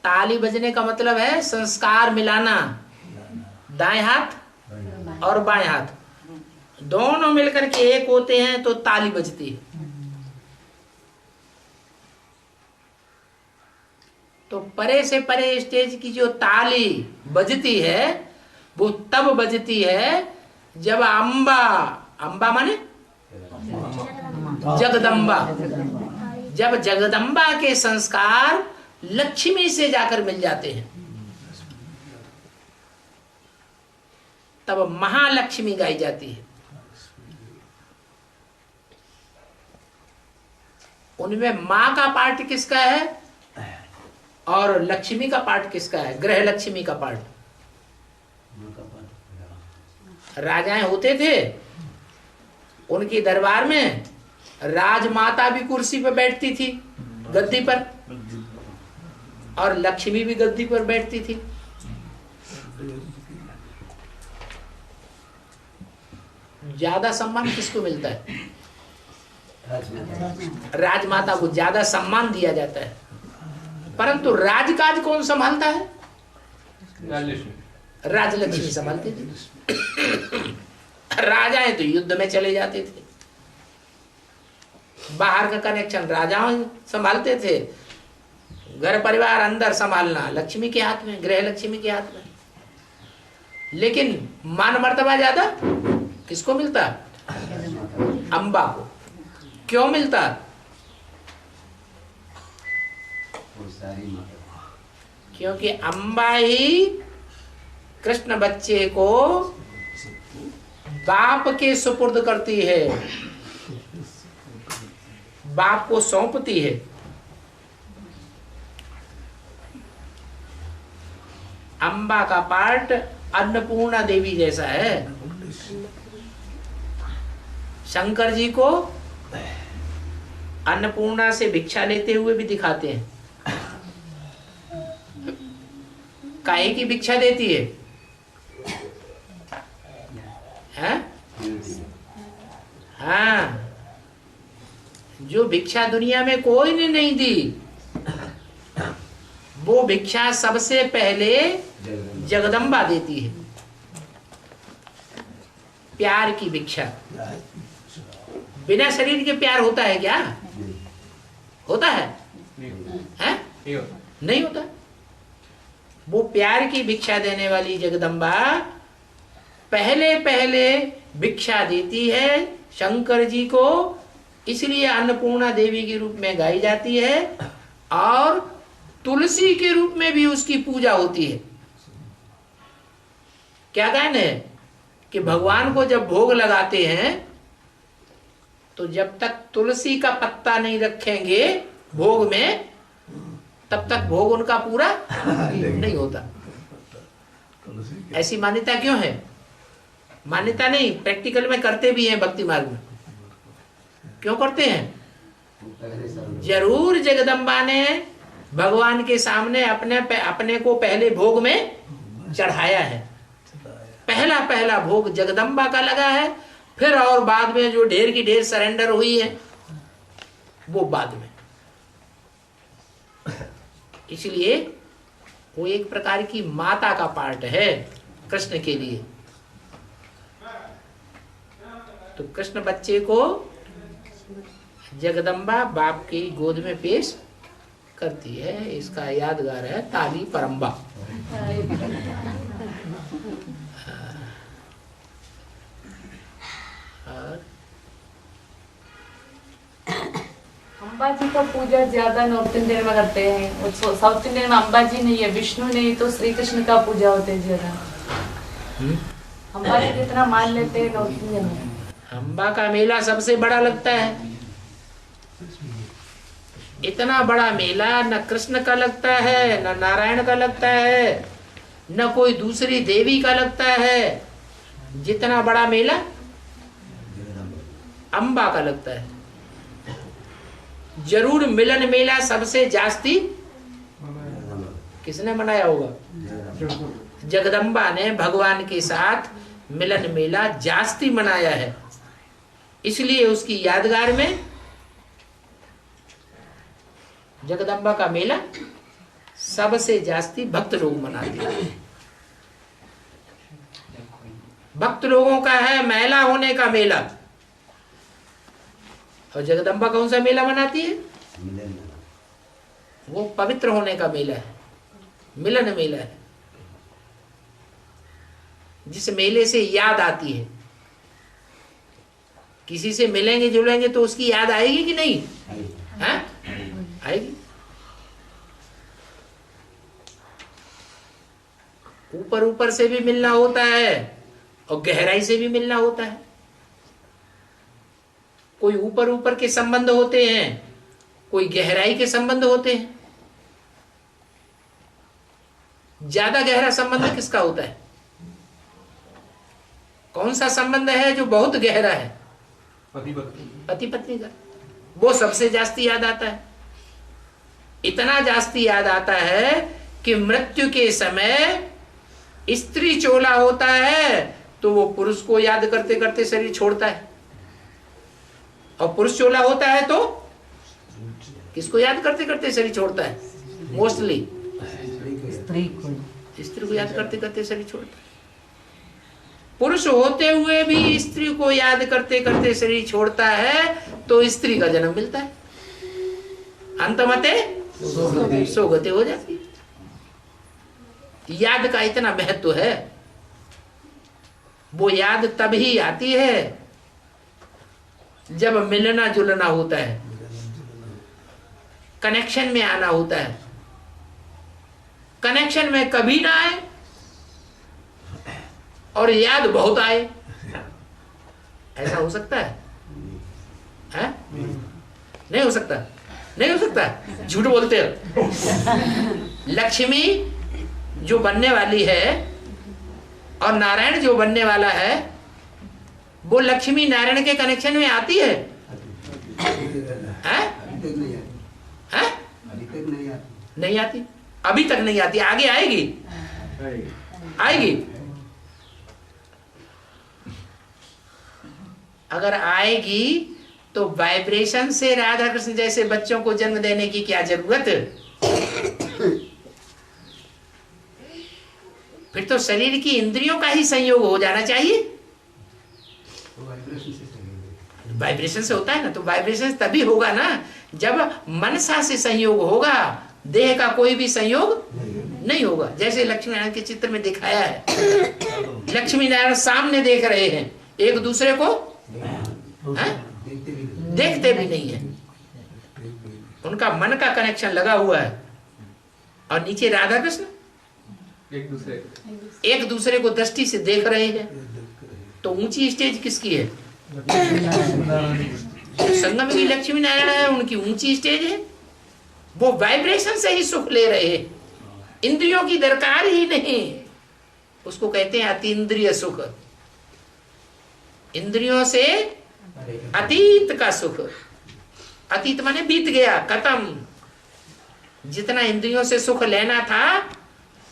ताली बजने का मतलब है संस्कार मिलाना, दाएं हाथ और बाएं हाथ दोनों मिलकर के एक होते हैं तो ताली बजती है। तो परे से परे स्टेज की जो ताली बजती है वो तब बजती है जब अंबा माने जगदम्बा, जब जगदम्बा के संस्कार लक्ष्मी से जाकर मिल जाते हैं तब महालक्ष्मी गाई जाती है। उनमें मां का पार्ट किसका है और लक्ष्मी का पार्ट किसका है? ग्रह लक्ष्मी का पार्ट। राजाएं होते थे, उनके दरबार में राजमाता भी कुर्सी पर बैठती थी, गद्दी पर, और लक्ष्मी भी गद्दी पर बैठती थी। ज्यादा सम्मान किसको मिलता है? राजमाता को ज्यादा सम्मान दिया जाता है। परंतु राजकाज कौन संभालता है? राजलक्ष्मी संभालती थी। राजाएं तो युद्ध में चले जाते थे, बाहर का कनेक्शन राजाओं संभालते थे, घर परिवार अंदर संभालना लक्ष्मी के हाथ में, गृह लक्ष्मी के हाथ में। लेकिन मान मर्तबा ज्यादा किसको मिलता? अंबा को। क्यों मिलता? क्योंकि अंबा ही कृष्ण बच्चे को बाप के सुपुर्द करती है, बाप को सौंपती है। अंबा का पार्ट अन्नपूर्णा देवी जैसा है। शंकर जी को अन्नपूर्णा से भिक्षा लेते हुए भी दिखाते हैं। काहे की भिक्षा देती है? हाँ, जो भिक्षा दुनिया में कोई ने नहीं दी, वो भिक्षा सबसे पहले जगदम्बा देती है। प्यार की भिक्षा। बिना शरीर के प्यार होता है क्या? होता है? नहीं होता। वो प्यार की भिक्षा देने वाली जगदम्बा पहले पहले भिक्षा देती है शंकर जी को, इसलिए अन्नपूर्णा देवी के रूप में गाई जाती है। और तुलसी के रूप में भी उसकी पूजा होती है। क्या कहना है कि भगवान को जब भोग लगाते हैं तो जब तक तुलसी का पत्ता नहीं रखेंगे भोग में, तब तक भोग उनका पूरा नहीं होता। ऐसी मान्यता क्यों है? मान्यता नहीं, प्रैक्टिकल में करते भी हैं भक्ति मार्ग में। क्यों करते हैं? जरूर जगदम्बा ने भगवान के सामने अपने को पहले भोग में चढ़ाया है। पहला भोग जगदम्बा का लगा है, फिर और बाद में जो ढेर की ढेर सरेंडर हुई है वो बाद में। इसलिए वो एक प्रकार की माता का पार्ट है कृष्ण के लिए। तो कृष्ण बच्चे को जगदम्बा बाप की गोद में पेश करती है। इसका यादगार है ताली परम्बा। अम्बा जी का पूजा ज्यादा नॉर्थ इंडियन में करते हैं, साउथ इंडियन में अम्बा जी नहीं है, विष्णु नहीं तो श्री कृष्ण का पूजा होते है ज्यादा। अम्बा जी कितना मान लेते हैं नॉर्थ इंडियन में। अम्बा का मेला सबसे बड़ा लगता है। इतना बड़ा मेला न कृष्ण का लगता है, न नारायण का लगता है, न कोई दूसरी देवी का लगता है। जितना बड़ा मेला अम्बा का लगता है। जरूर मिलन मेला सबसे जास्ती किसने मनाया होगा? जगदम्बा ने भगवान के साथ मिलन मेला जास्ती मनाया है, इसलिए उसकी यादगार में जगदम्बा का मेला सबसे जास्ती भक्त लोग मनाते हैं। भक्त लोगों का है महिला होने का मेला, और जगदम्बा कौन सा मेला मनाती है? वो पवित्र होने का मेला है, मिलन मेला है, जिस मेले से याद आती है। किसी से मिलेंगे जुलेंगे तो उसकी याद आएगी कि नहीं? है? आएगी। ऊपर ऊपर से भी मिलना होता है और गहराई से भी मिलना होता है। कोई ऊपर ऊपर के संबंध होते हैं, कोई गहराई के संबंध होते हैं। ज्यादा गहरा संबंध किसका होता है? कौन सा संबंध है जो बहुत गहरा है? पति पत्नी का। वो सबसे जास्ती याद आता है। इतना जास्ती याद आता है कि मृत्यु के समय स्त्री चोला होता है तो वो पुरुष को याद करते करते शरीर छोड़ता है, और पुरुष चोला होता है तो किसको याद करते करते शरीर छोड़ता है? मोस्टली स्त्री को याद करते करते शरीर छोड़ता है। पुरुष होते हुए भी स्त्री को याद करते करते शरीर छोड़ता है तो स्त्री का जन्म मिलता है, अंतमते सोगते हो जाती है। याद का इतना महत्व है। वो याद तभी आती है जब मिलना जुलना होता है, कनेक्शन में आना होता है। कनेक्शन में कभी ना आए और याद बहुत आए, ऐसा हो सकता है? नहीं हो सकता। नहीं हो सकता, झूठ बोलते हो। लक्ष्मी जो बनने वाली है और नारायण जो बनने वाला है, वो लक्ष्मी नारायण के कनेक्शन में आती है? नहीं आती, अभी तक नहीं आती। आगे आएगी, आएगी। अगर आएगी तो वाइब्रेशन से राधा कृष्ण जैसे बच्चों को जन्म देने की क्या जरूरत? फिर तो शरीर की इंद्रियों का ही संयोग हो जाना चाहिए। वाइब्रेशन से होता है ना, तो वाइब्रेशन तभी होगा ना जब मनसा से संयोग होगा, देह का कोई भी संयोग नहीं होगा। जैसे लक्ष्मी नारायण के चित्र में दिखाया है, लक्ष्मी नारायण सामने देख रहे हैं, एक दूसरे को देखते भी नहीं है, उनका मन का कनेक्शन लगा हुआ है। और नीचे राधा कृष्ण एक दूसरे को दृष्टि से देख रहे हैं। तो ऊंची स्टेज किसकी है? संगम की लक्ष्मी नारायण है, उनकी ऊंची स्टेज है। वो वाइब्रेशन से ही सुख ले रहे हैं, इंद्रियों की दरकार ही नहीं। उसको कहते हैं अतीन्द्रिय सुख, इंद्रियों से अतीत का सुख। अतीत माने बीत गया, खत्म। जितना इंद्रियों से सुख लेना था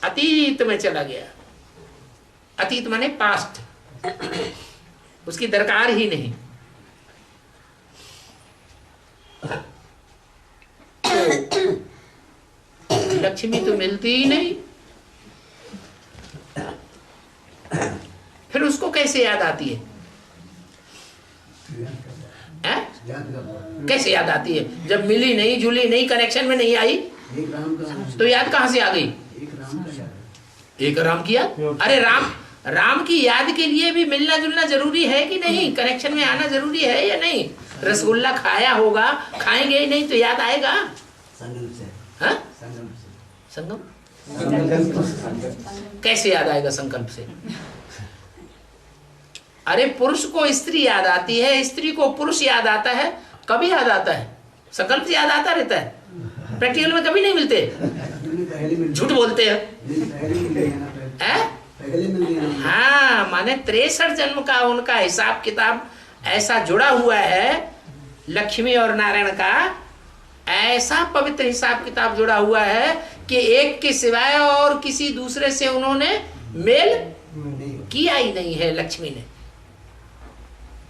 अतीत में चला गया। अतीत माने पास्ट, उसकी दरकार ही नहीं। लक्ष्मी तो मिलती ही नहीं, फिर उसको कैसे याद आती है? कैसे याद आती है? जब मिली नहीं, जुली नहीं, कनेक्शन में नहीं आई, तो याद कहां से आ गई? एक राम की याद। अरे राम की याद के लिए भी मिलना जुलना जरूरी है कि नहीं? कनेक्शन में आना जरूरी है या नहीं? रसगुल्ला खाया होगा, खाएंगे ही नहीं तो याद आएगा? संगम कैसे याद आएगा? संकल्प से। अरे पुरुष को स्त्री याद आती है, स्त्री को पुरुष याद आता है। कभी याद आता है? संकल्प से याद आता रहता है, प्रैक्टिकल में कभी नहीं मिलते। झूठ बोलते हैं। हाँ, माने 63 जन्म का उनका हिसाब किताब ऐसा जुड़ा हुआ है लक्ष्मी और नारायण का ऐसा पवित्र हिसाब किताब जुड़ा हुआ है कि एक के सिवाय और किसी दूसरे से उन्होंने मेल किया ही नहीं है लक्ष्मी ने।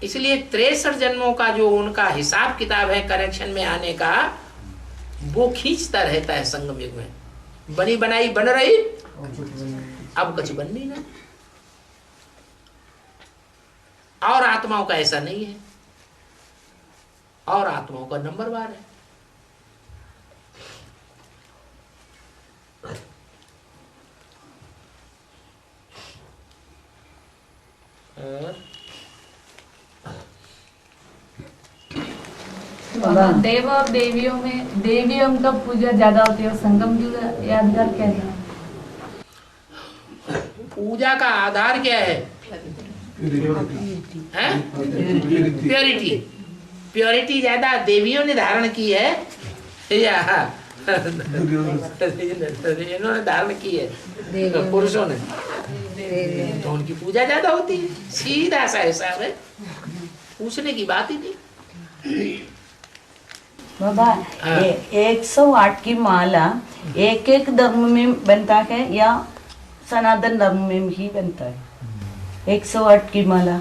इसलिए 63 जन्मों का जो उनका हिसाब किताब है कनेक्शन में आने का, वो खींचता रहता है संगम युग में। बनी बनाई बन रही, अब कुछ बननी ना। और आत्माओं का ऐसा नहीं है, और आत्माओं का नंबर वार है। देव और देवियों में देवियों का पूजा ज्यादा होती है और संगम युग यादगार क्या है? पूजा का आधार क्या है? प्योरिटी। प्योरिटी ज्यादा देवियों ने धारण की है या इन्होंने धारण की है पुरुषों ने? तो उनकी पूजा ज्यादा होती है। सीधा सा हिसाब है, पूछने की बात ही नहीं। बाबा 108 की माला एक एक धर्म में बनता है या सनातन धर्म में ही बनता है? 108 की माला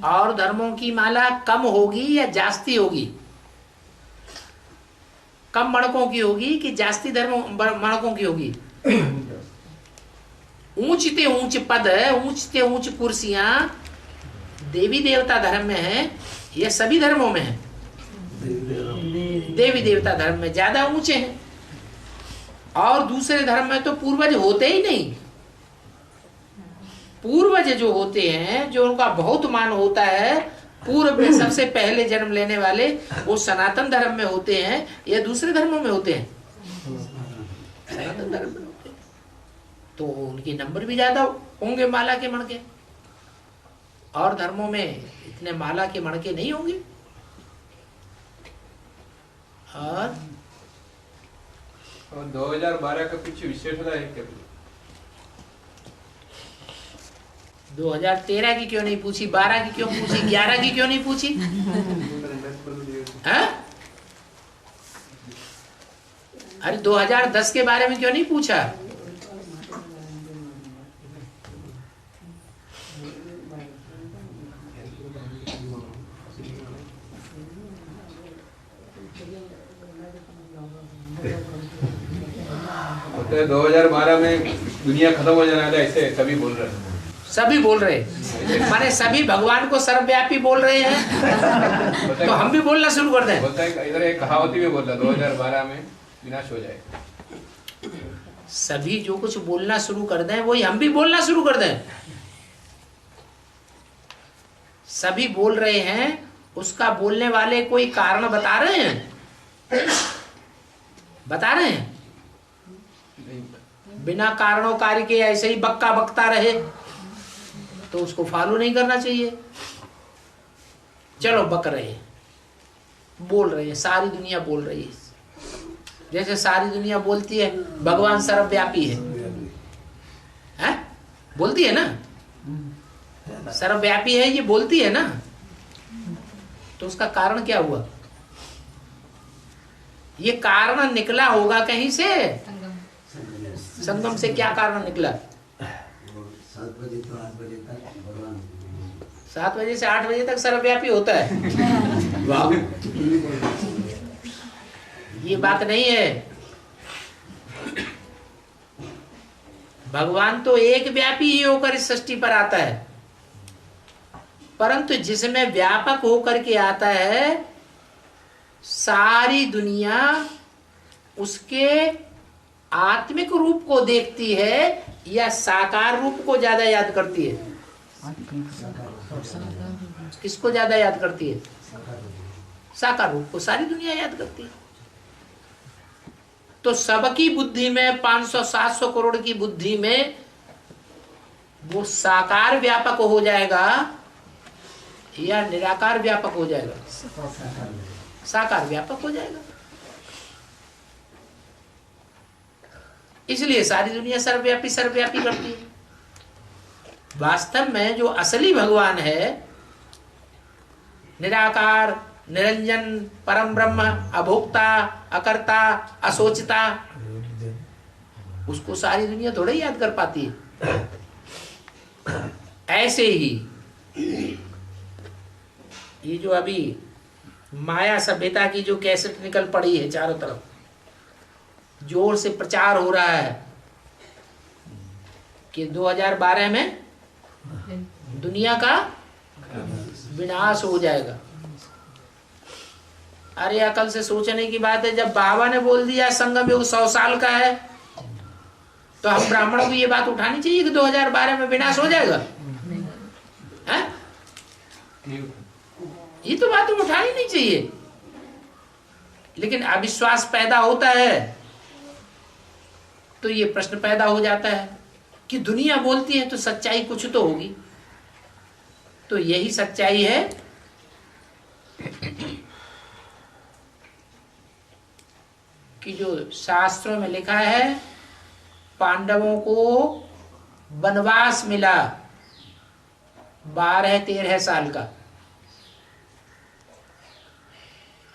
और धर्मों की माला कम होगी या जास्ती होगी? कम मणकों की होगी कि जास्ती मणकों की होगी? ऊंचते ऊंच पद, ऊंचते ऊंच कुर्सियां देवी देवता धर्म में है या सभी धर्मों में है? देवी देवता धर्म में ज्यादा ऊंचे हैं, और दूसरे धर्म में तो पूर्वज होते ही नहीं। पूर्वज जो होते हैं, जो उनका बहुत मान होता है, पूर्व में सबसे पहले जन्म लेने वाले, वो सनातन धर्म में होते हैं या दूसरे धर्मों में होते हैं? सनातन धर्म में होते हैं। तो उनके नंबर भी ज्यादा होंगे माला के मणके, और धर्मों में इतने माला के मणके नहीं होंगे। और 2012 का कुछ विशेषता है क्या? 2013 की क्यों नहीं पूछी? 12 की क्यों पूछी? 11 की क्यों नहीं पूछी? हाँ? अरे 2010 के बारे में क्यों नहीं पूछा? तो 2012 में दुनिया खत्म हो जाने वाला, ऐसे सभी बोल रहे हैं। सभी बोल रहे हैं माने सभी भगवान को सर्वव्यापी बोल रहे हैं। तो हम भी बोलना शुरू कर दें। बोलता है इधर एक कहावती में बोलता 2012 में विनाश हो जाएगा। सभी जो कुछ बोलना शुरू कर दें वही हम भी बोलना शुरू कर दें। सभी बोल रहे हैं, उसका बोलने वाले कोई कारण बता रहे हैं? बता रहे हैं? बिना कारणों कार्य के ऐसे ही बक्का बकता रहे तो उसको फॉलो नहीं करना चाहिए। चलो बक रहे हैं, बोल रहे हैं, सारी दुनिया बोल रही है। जैसे सारी दुनिया बोलती है भगवान सर्वव्यापी है, बोलती है ना? सर्वव्यापी है ये बोलती है ना? तो उसका कारण क्या हुआ? ये कारण निकला होगा कहीं से। संगम से क्या कारण निकला? 7 बजे से 8 बजे तक सर्वव्यापी होता है। वाह, ये बात नहीं है। भगवान तो एक व्यापी ही होकर इस सृष्टि पर आता है, परंतु जिसमें व्यापक होकर के आता है सारी दुनिया उसके आत्मिक रूप को देखती है या साकार रूप को ज्यादा याद करती है? किसको ज्यादा याद करती है? साकार रूप को सारी दुनिया याद करती है। तो सबकी बुद्धि में 500-700 करोड़ की बुद्धि में वो साकार व्यापक हो जाएगा या निराकार व्यापक हो जाएगा? साकार व्यापक हो जाएगा। इसलिए सारी दुनिया सर्वव्यापी सर्वव्यापी करती है। वास्तव में जो असली भगवान है, निराकार निरंजन, परम ब्रह्म, अभोक्ता, अकर्ता, असोचता, उसको सारी दुनिया थोड़ा ही याद कर पाती है। ऐसे ही ये जो अभी माया सभ्यता की जो कैसेट निकल पड़ी है चारों तरफ, जोर से प्रचार हो रहा है कि 2012 में दुनिया का विनाश हो जाएगा। अरे अकल से सोचने की बात है, जब बाबा ने बोल दिया संगम युग 100 साल का है, तो हम ब्राह्मणों को ये बात उठानी चाहिए कि 2012 में विनाश हो जाएगा? है? ये तो बात उठानी नहीं चाहिए। लेकिन अविश्वास पैदा होता है तो ये प्रश्न पैदा हो जाता है कि दुनिया बोलती है तो सच्चाई कुछ तो होगी। तो यही सच्चाई है कि जो शास्त्रों में लिखा है, पांडवों को वनवास मिला 12-13 साल का।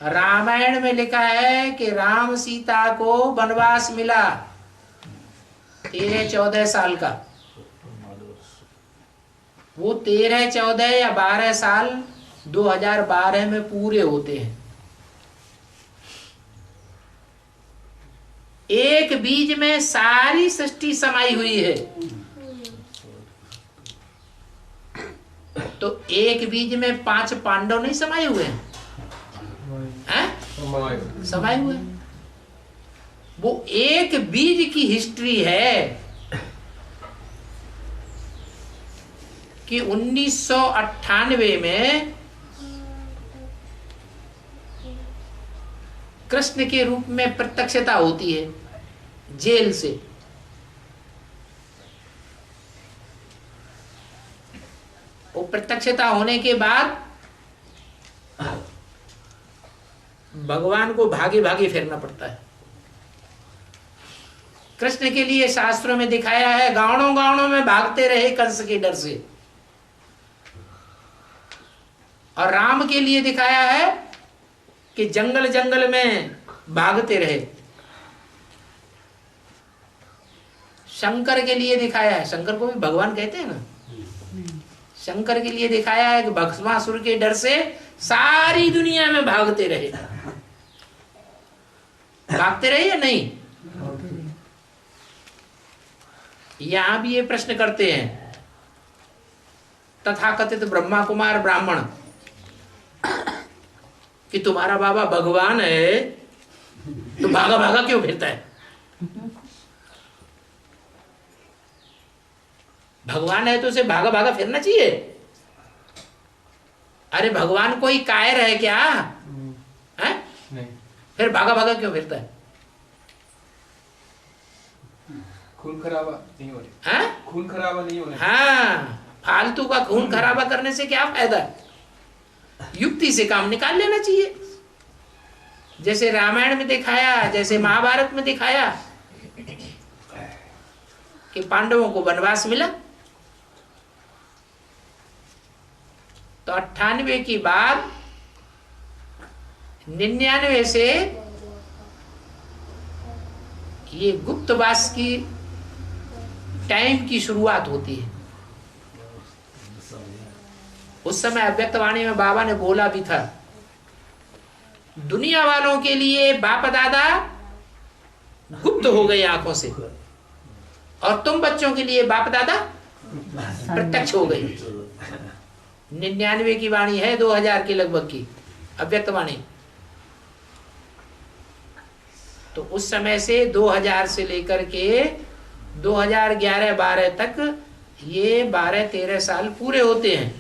रामायण में लिखा है कि राम सीता को वनवास मिला 13-14 साल का। वो 13, 14 या 12 साल 2012 में पूरे होते हैं। एक बीज में सारी सृष्टि समाई हुई है। तो एक बीज में 5 पांडव नहीं समाये हुए हैं? समाये हुए। वो एक बीज की हिस्ट्री है कि 1998 में कृष्ण के रूप में प्रत्यक्षता होती है जेल से। वो प्रत्यक्षता होने के बाद भगवान को भागे भागे फिरना पड़ता है। कृष्ण के लिए शास्त्रों में दिखाया है, गाँवों गाँवों में भागते रहे कंस के डर से। और राम के लिए दिखाया है कि जंगल जंगल में भागते रहे। शंकर के लिए दिखाया है, शंकर को भी भगवान कहते हैं ना, शंकर के लिए दिखाया है कि भस्मासुर के डर से सारी दुनिया में भागते रहे। भागते रहे या नहीं? यहां भी ये प्रश्न करते हैं तथाकथित ब्रह्मा कुमार ब्राह्मण कि तुम्हारा बाबा भगवान है तो भागा भागा क्यों फिरता है? भगवान है तो उसे भागा भागा फिरना चाहिए। अरे भगवान कोई कायर है क्या? है? नहीं। फिर भागा भागा क्यों फिरता है? खून खराबा नहीं हो रहा। खून खराबा नहीं होना। हाँ, फालतू का खून खराबा करने से क्या फायदा? युक्ति से काम निकाल लेना चाहिए। जैसे रामायण में दिखाया, जैसे महाभारत में दिखाया कि पांडवों को वनवास मिला, तो 98 की बाद 99 से ये गुप्तवास की टाइम की शुरुआत होती है। उस समय अव्यक्त वाणी में बाबा ने बोला भी था, दुनिया वालों के लिए बाप दादा गुप्त हो गए आंखों से, और तुम बच्चों के लिए बाप दादा प्रत्यक्ष हो गए। 99 की वाणी है, 2000 के लगभग की अव्यक्त वाणी। तो उस समय से 2000 से लेकर के 2011-12 तक ये 12-13 साल पूरे होते हैं।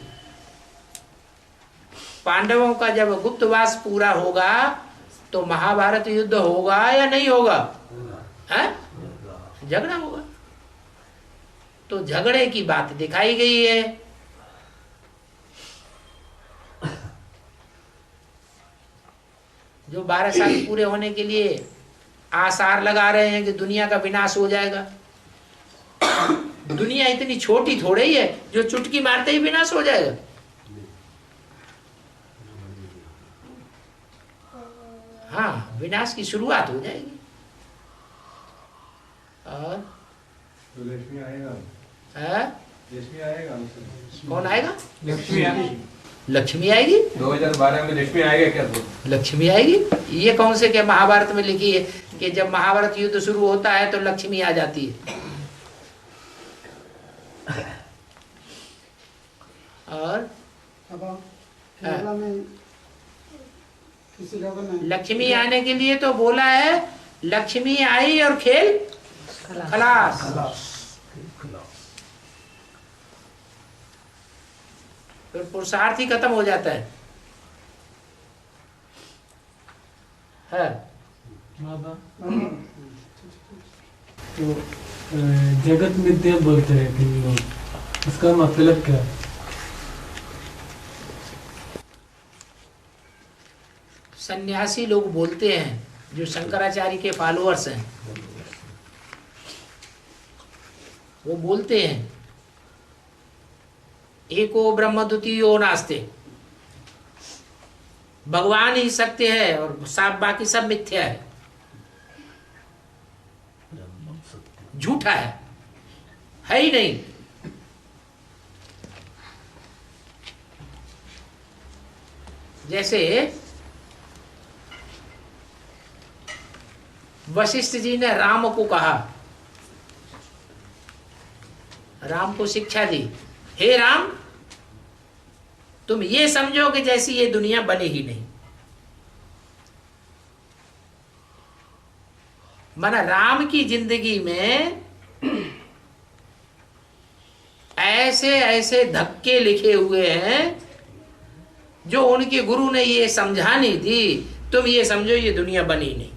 पांडवों का जब गुप्तवास पूरा होगा तो महाभारत युद्ध होगा या नहीं होगा? है? झगड़ा होगा। तो झगड़े की बात दिखाई गई है। जो 12 साल पूरे होने के लिए आसार लगा रहे हैं कि दुनिया का विनाश हो जाएगा। दुनिया इतनी छोटी थोड़ी ही है जो चुटकी मारते ही विनाश हो जाएगा। हाँ, विनाश की शुरुआत हो जाएगी। और तो लक्ष्मी आएगा, लक्ष्मी आएगा, कौन आएगा? लक्ष्मी आएगी, लक्ष्मी आएगी। 2012 में लक्ष्मी आएगा क्या? तो लक्ष्मी आएगी, ये कौन से क्या महाभारत में लिखी है कि जब महाभारत युद्ध शुरू होता है तो लक्ष्मी आ जाती है? और केरला में किसी लोगों ने लक्ष्मी आने के लिए तो बोला है, लक्ष्मी आई और खेल खलास। फिर पुरुषार्थ ही खत्म हो जाता है। तो जगत मिथ्या बोलते हैं कि लोग, उसका मतलब क्या है? सन्यासी लोग बोलते हैं जो शंकराचार्य के फॉलोअर्स हैं, वो बोलते हैं एको ब्रह्म द्वितीयो नास्ते, भगवान ही सत्य है और सब बाकी सब मिथ्या है, झूठा है ही नहीं। जैसे वशिष्ठ जी ने राम को कहा, राम को शिक्षा दी, हे राम तुम ये समझो कि जैसी ये दुनिया बनी ही नहीं। माना राम की जिंदगी में ऐसे ऐसे धक्के लिखे हुए हैं जो उनके गुरु ने ये समझानी थी, तुम ये समझो ये दुनिया बनी नहीं।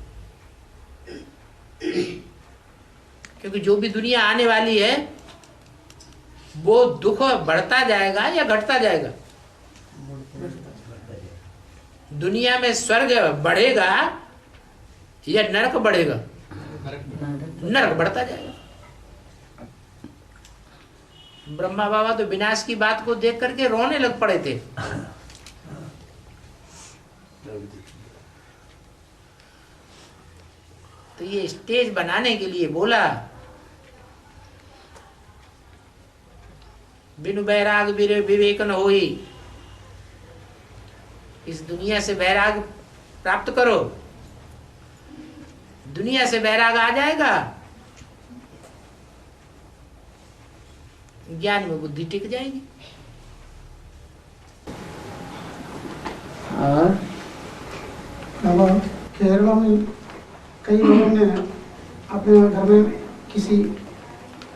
क्योंकि जो भी दुनिया आने वाली है वो दुख बढ़ता जाएगा या घटता जाएगा? दुनिया में स्वर्ग बढ़ेगा या नरक बढ़ेगा? नरक बढ़ता जाएगा। ब्रह्मा बाबा तो विनाश की बात को देख करके रोने लग पड़े थे। तो ये स्टेज बनाने के लिए बोला, बिनु बैराग विवेक न होई, इस दुनिया से वैराग प्राप्त करो। दुनिया से वैराग आ जाएगा, ज्ञान में बुद्धि टिक जाएगी। अब केरला में कई लोगों ने अपने घर में किसी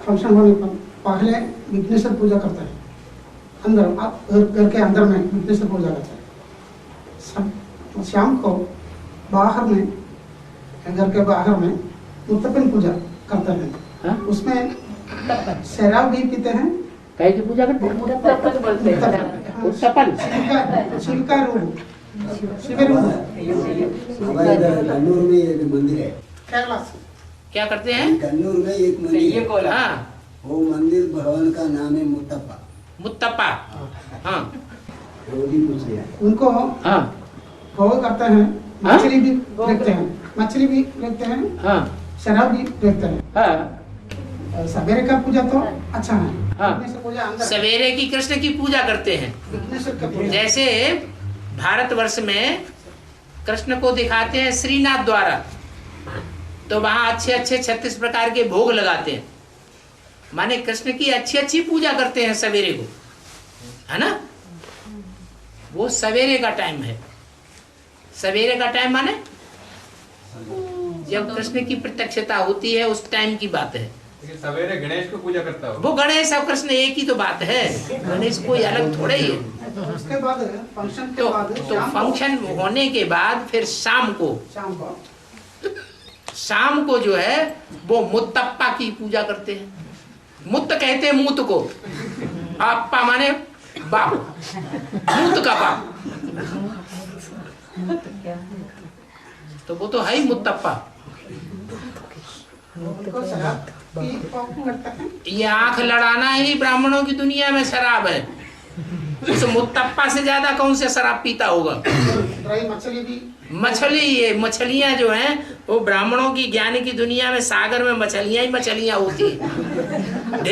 फंक्शन होने पर पहले विघ्नेश्वर पूजा करता है, अंदर आप घर के अंदर में विघ्नेश्वर पूजा करता है। शाम को बाहर में, घर के बाहर में मुत्तपन पूजा करते हैं। उसमें शराब भी पीते हैं। कहीं की पूजा करते हैं? मुत्तपन बोलते हैं। उत्तपन शिविका रूप, शिविर रूप। कन्नूर में एक मंदिर है। केरला से क्या करते हैं? कन्नूर में एक मंदिर है। हाँ, वो मंदिर भगवान का नाम है मुत्तप्पा। मुत्तप्पा। हाँ, रोटी पूछ लिया। उनको हाँ, भोग करते हैं, मछली भी रखते हैं, मछली भी रखते हैं, हाँ, शराब भी रखते हैं। हाँ, सवेरे का पूजा तो अच्छा है। हाँ। विघ्नेश्वर पूजा अंदर, सवेरे की कृष्ण की पूजा करते हैं। विघ्नेश्वर का पूजा। जैसे भारतवर्ष में कृष्ण को दिखाते हैं श्रीनाथ द्वारा, तो वहां अच्छे अच्छे 36 प्रकार के भोग लगाते हैं। माने कृष्ण की अच्छी अच्छी पूजा करते हैं सवेरे को, है ना? वो सवेरे का टाइम है। सवेरे का टाइम माने जब कृष्ण की प्रत्यक्षता होती है उस टाइम की बात है। लेकिन सवेरे गणेश को पूजा करता हो। वो गणेश और कृष्ण एक ही तो बात है, गणेश कोई अलग थोड़े ही है। उसके बाद फंक्शन के तो बाद फंक्शन होने के बाद फिर शाम को जो है वो मुत्तप्पा की पूजा करते हैं। मुत्त कहते हैं मूत को, अप्पा माने बाप, मूत का बाप, तो वो तो है ही मुत्तप्पा। उनको शराब की भोग करते हैं। ये आंख लड़ाना ही ब्राह्मणों की दुनिया में शराब है। उस मुत्तप्पा से ज्यादा कौन से शराब पीता होगा? ड्राई मछली भी मछली, ये मछलियां जो हैं वो ब्राह्मणों की ज्ञान की दुनिया में सागर में मछलियां ही मछलियां होती हैं।